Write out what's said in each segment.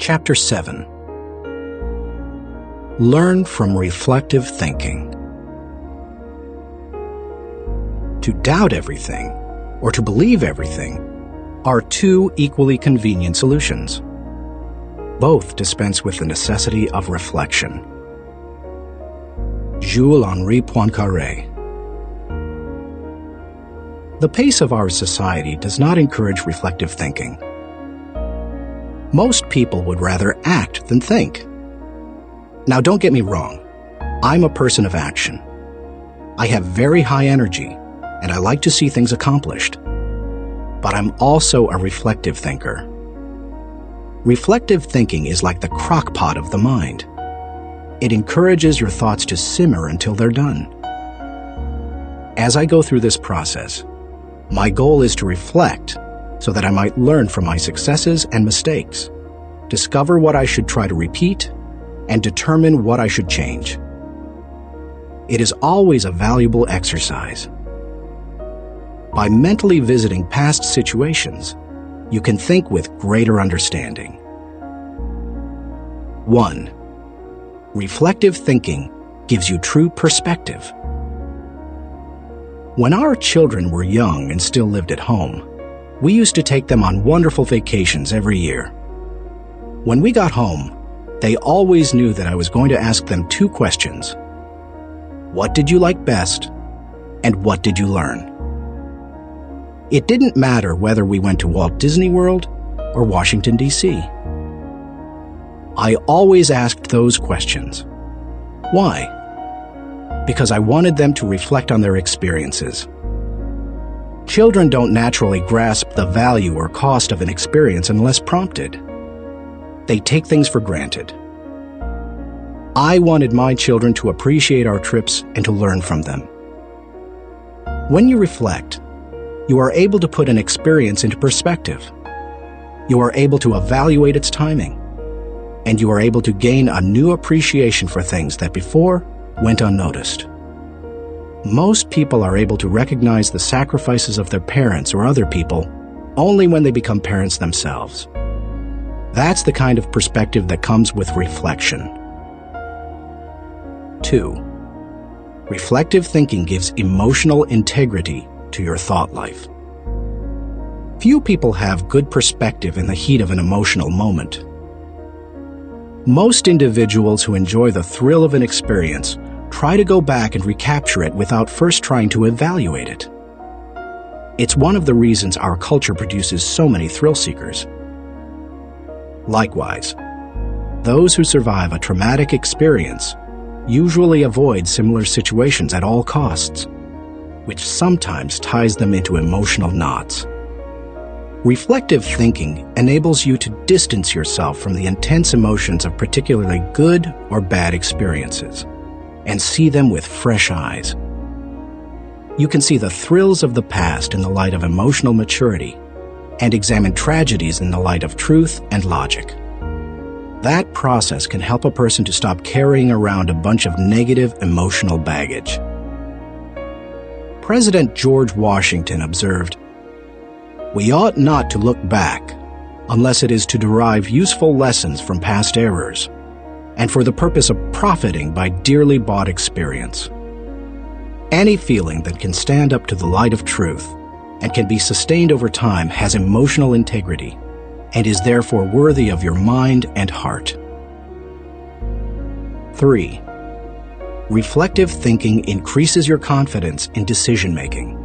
Chapter 7. Learn from reflective thinking. To doubt everything, or to believe everything, are two equally convenient solutions. Both dispense with the necessity of reflection. Jules-Henri Poincaré. The pace of our society does not encourage reflective thinking. Most people would rather act than think. Now, don't get me wrong. I'm a person of action. I have very high energy, and I like to see things accomplished. But I'm also a reflective thinker. Reflective thinking is like the crock pot of the mind. It encourages your thoughts to simmer until they're done. As I go through this process, my goal is to reflect so that I might learn from my successes and mistakes, discover what I should try to repeat, and determine what I should change. It is always a valuable exercise. By mentally visiting past situations, you can think with greater understanding. 1. Reflective thinking gives you true perspective. When our children were young and still lived at home, we used to take them on wonderful vacations every year. When we got home, they always knew that I was going to ask them two questions. What did you like best? And what did you learn? It didn't matter whether we went to Walt Disney World or Washington, D.C. I always asked those questions. Why? Because I wanted them to reflect on their experiences. Children don't naturally grasp the value or cost of an experience unless prompted. They take things for granted. I wanted my children to appreciate our trips and to learn from them. When you reflect, you are able to put an experience into perspective. You are able to evaluate its timing, and you are able to gain a new appreciation for things that before went unnoticed. Most people are able to recognize the sacrifices of their parents or other people only when they become parents themselves. That's the kind of perspective that comes with reflection. 2. Reflective thinking gives emotional integrity to your thought life. Few people have good perspective in the heat of an emotional moment. Most individuals who enjoy the thrill of an experience try to go back and recapture it without first trying to evaluate it. It's one of the reasons our culture produces so many thrill seekers. Likewise, those who survive a traumatic experience usually avoid similar situations at all costs, which sometimes ties them into emotional knots. Reflective thinking enables you to distance yourself from the intense emotions of particularly good or bad experiences and see them with fresh eyes. You can see the thrills of the past in the light of emotional maturity and examine tragedies in the light of truth and logic. That process can help a person to stop carrying around a bunch of negative emotional baggage. President George Washington observed, "We ought not to look back unless it is to derive useful lessons from past errors and for the purpose of profiting by dearly bought experience. Any feeling that can stand up to the light of truth and can be sustained over time has emotional integrity and is therefore worthy of your mind and heart." 3. Reflective thinking increases your confidence in decision-making.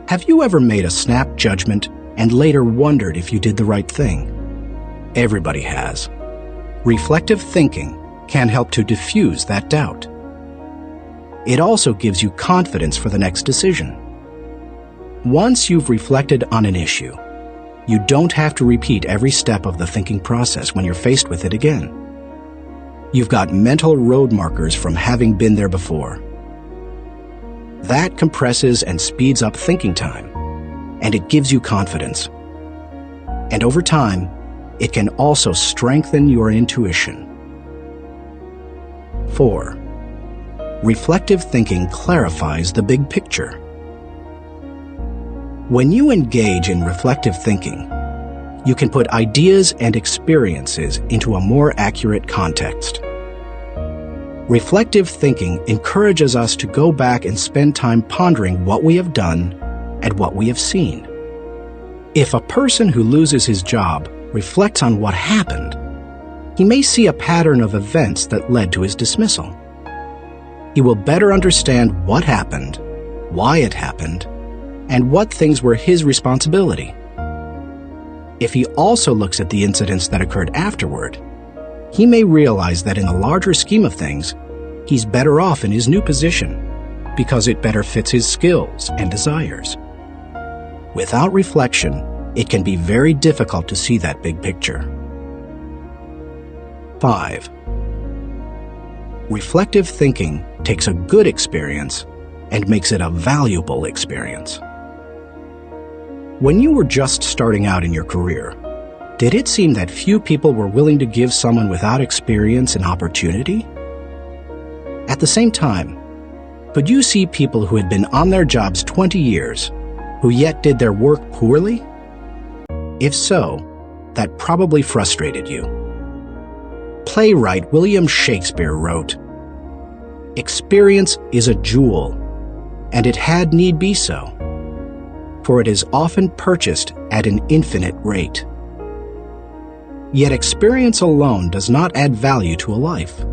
Have you ever made a snap judgment and later wondered if you did the right thing? Everybody has. Reflective thinking can help to diffuse that doubt. It also gives you confidence for the next decision. Once you've reflected on an issue, you don't have to repeat every step of the thinking process when you're faced with it again. You've got mental road markers from having been there before. That compresses and speeds up thinking time, and it gives you confidence. And over time, it can also strengthen your intuition. 4. Reflective thinking clarifies the big picture. When you engage in reflective thinking, you can put ideas and experiences into a more accurate context. Reflective thinking encourages us to go back and spend time pondering what we have done and what we have seen. If a person who loses his job reflects on what happened, he may see a pattern of events that led to his dismissal. He will better understand what happened, why it happened, and what things were his responsibility. If he also looks at the incidents that occurred afterward, he may realize that in the larger scheme of things, he's better off in his new position because it better fits his skills and desires. Without reflection, it can be very difficult to see that big picture. 5. Reflective thinking takes a good experience and makes it a valuable experience. When you were just starting out in your career, did it seem that few people were willing to give someone without experience an opportunity? At the same time, could you see people who had been on their jobs 20 years, who yet did their work poorly? If so, that probably frustrated you. Playwright William Shakespeare wrote, "Experience is a jewel, and it had need be so, for it is often purchased at an infinite rate." Yet experience alone does not add value to a life.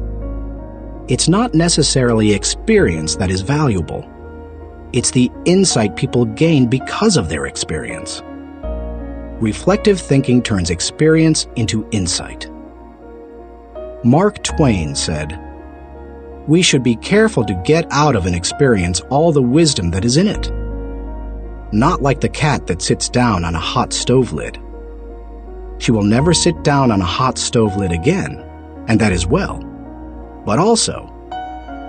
It's not necessarily experience that is valuable. It's the insight people gain because of their experience. Reflective thinking turns experience into insight. Mark Twain said, "We should be careful to get out of an experience all the wisdom that is in it. Not like the cat that sits down on a hot stove lid. She will never sit down on a hot stove lid again, and that is well. But also,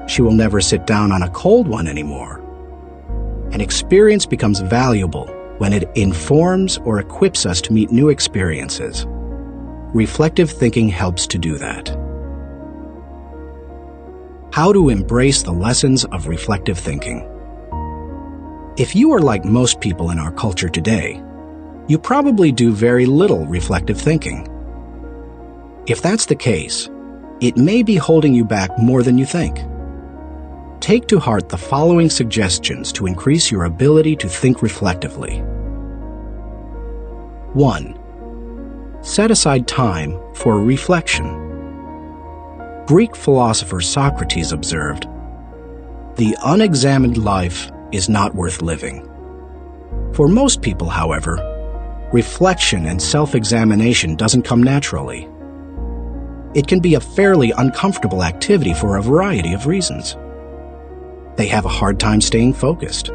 she will never sit down on a cold one anymore." An experience becomes valuable when it informs or equips us to meet new experiences. Reflective thinking helps to do that. How to embrace the lessons of reflective thinking. If you are like most people in our culture today, you probably do very little reflective thinking. If that's the case, it may be holding you back more than you think. Take to heart the following suggestions to increase your ability to think reflectively. 1. Set aside time for reflection. Greek philosopher Socrates observed, "The unexamined life is not worth living." For most people, however, reflection and self-examination doesn't come naturally. It can be a fairly uncomfortable activity for a variety of reasons. They have a hard time staying focused.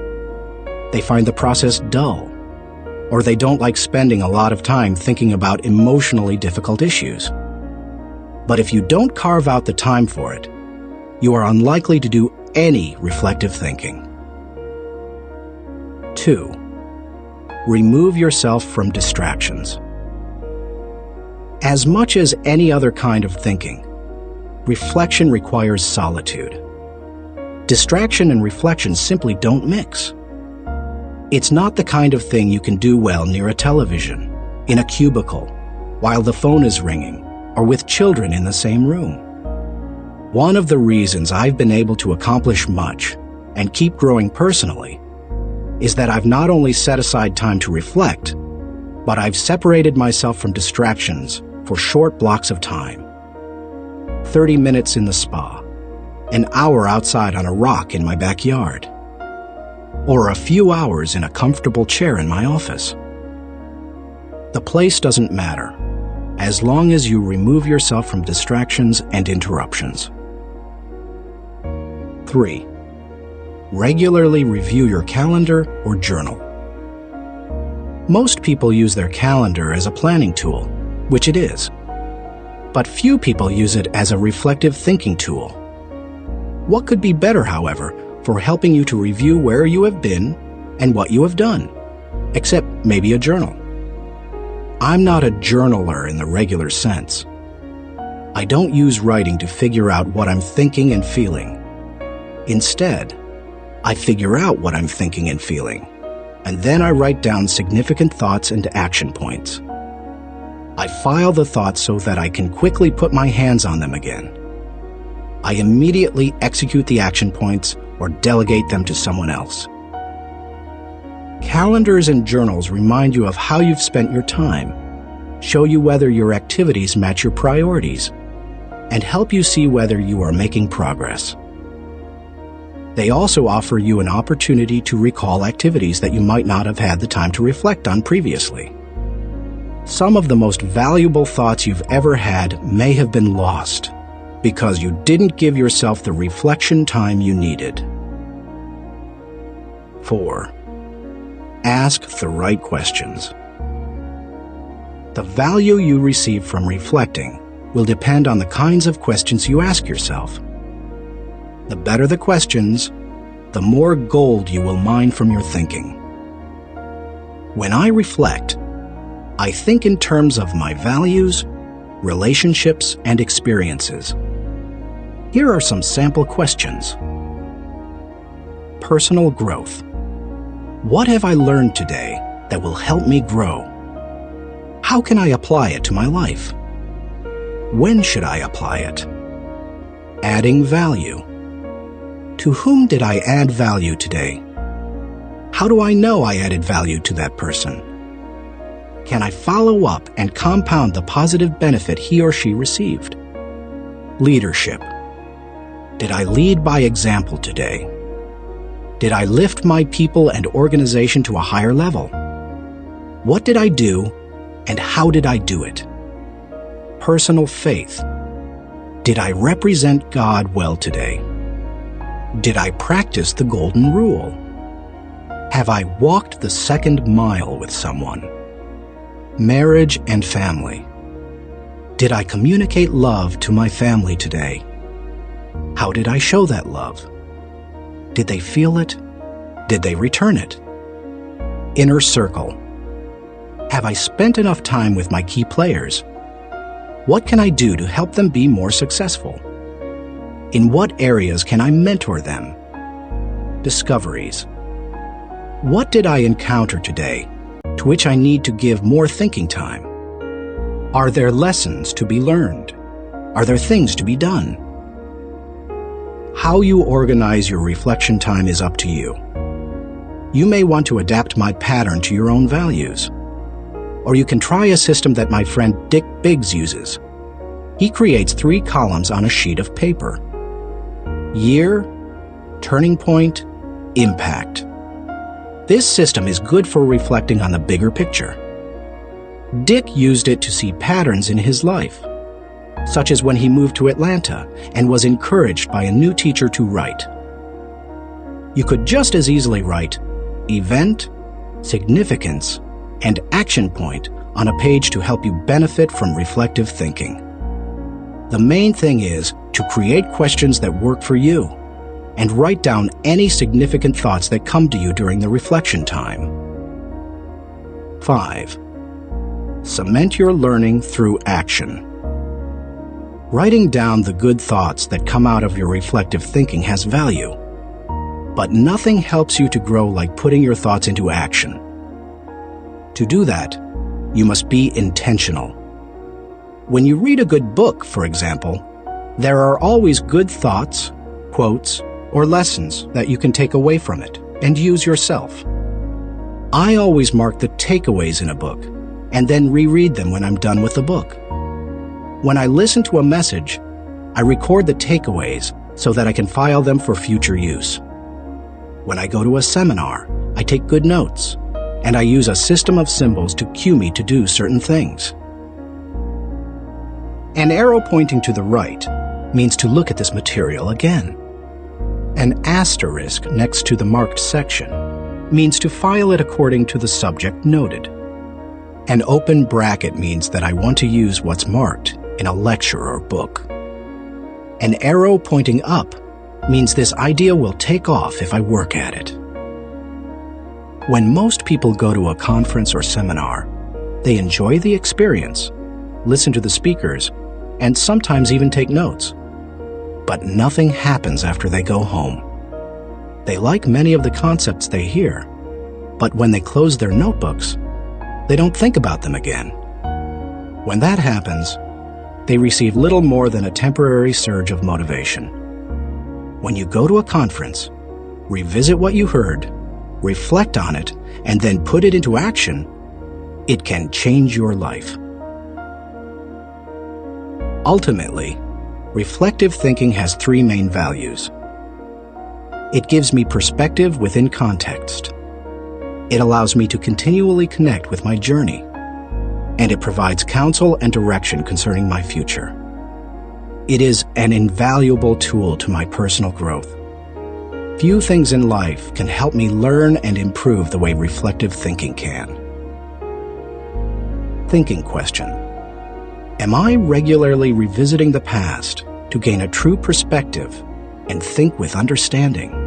They find the process dull, or they don't like spending a lot of time thinking about emotionally difficult issues. But if you don't carve out the time for it, you are unlikely to do any reflective thinking. 2. Remove yourself from distractions. As much as any other kind of thinking, reflection requires solitude. Distraction and reflection simply don't mix. It's not the kind of thing you can do well near a television, in a cubicle, while the phone is ringing, or with children in the same room. One of the reasons I've been able to accomplish much and keep growing personally is that I've not only set aside time to reflect, but I've separated myself from distractions for short blocks of time. 30 minutes in the spa, an hour outside on a rock in my backyard, or a few hours in a comfortable chair in my office. The place doesn't matter, as long as you remove yourself from distractions and interruptions. 3. Regularly review your calendar or journal. Most people use their calendar as a planning tool, which it is. But few people use it as a reflective thinking tool. What could be better, however, for helping you to review where you have been and what you have done, except maybe a journal? I'm not a journaler in the regular sense. I don't use writing to figure out what I'm thinking and feeling. Instead, I figure out what I'm thinking and feeling, and then I write down significant thoughts and action points. I file the thoughts so that I can quickly put my hands on them again. I immediately execute the action points or delegate them to someone else. Calendars and journals remind you of how you've spent your time, show you whether your activities match your priorities, and help you see whether you are making progress. They also offer you an opportunity to recall activities that you might not have had the time to reflect on previously. Some of the most valuable thoughts you've ever had may have been lost because you didn't give yourself the reflection time you needed. 4. Ask the right questions. The value you receive from reflecting will depend on the kinds of questions you ask yourself. The better the questions, the more gold you will mine from your thinking. When I reflect, I think in terms of my values, relationships, and experiences. Here are some sample questions. Personal growth. What have I learned today that will help me grow? How can I apply it to my life? When should I apply it? Adding value. To whom did I add value today? How do I know I added value to that person? Can I follow up and compound the positive benefit he or she received? Leadership. Did I lead by example today? Did I lift my people and organization to a higher level? What did I do, and how did I do it? Personal faith. Did I represent God well today? Did I practice the golden rule? Have I walked the second mile with someone? Marriage and family. Did I communicate love to my family today? How did I show that love? Did they feel it? Did they return it? Inner circle. Have I spent enough time with my key players? What can I do to help them be more successful? In what areas can I mentor them? Discoveries. What did I encounter today to which I need to give more thinking time? Are there lessons to be learned? Are there things to be done? How you organize your reflection time is up to you. You may want to adapt my pattern to your own values. Or you can try a system that my friend Dick Biggs uses. He creates 3 columns on a sheet of paper. Year, turning point, impact. This system is good for reflecting on the bigger picture. Dick used it to see patterns in his life, such as when he moved to Atlanta and was encouraged by a new teacher to write. You could just as easily write event, significance, and action point on a page to help you benefit from reflective thinking. The main thing is to create questions that work for you and write down any significant thoughts that come to you during the reflection time. 5. Cement your learning through action. Writing down the good thoughts that come out of your reflective thinking has value, but nothing helps you to grow like putting your thoughts into action. To do that, you must be intentional. When you read a good book, for example, there are always good thoughts, quotes, or lessons that you can take away from it and use yourself. I always mark the takeaways in a book and then reread them when I'm done with the book. When I listen to a message, I record the takeaways so that I can file them for future use. When I go to a seminar, I take good notes, and I use a system of symbols to cue me to do certain things. An arrow pointing to the right means to look at this material again. An asterisk next to the marked section means to file it according to the subject noted. An open bracket means that I want to use what's marked in a lecture or book. An arrow pointing up means this idea will take off if I work at it. When most people go to a conference or seminar, they enjoy the experience, listen to the speakers, and sometimes even take notes. But nothing happens after they go home. They like many of the concepts they hear, but when they close their notebooks, they don't think about them again. When that happens, they receive little more than a temporary surge of motivation. When you go to a conference, revisit what you heard, reflect on it, and then put it into action, it can change your life. Ultimately, reflective thinking has three main values. It gives me perspective within context. It allows me to continually connect with my journey. And it provides counsel and direction concerning my future. It is an invaluable tool to my personal growth. Few things in life can help me learn and improve the way reflective thinking can. Thinking question. Am I regularly revisiting the past to gain a true perspective and think with understanding?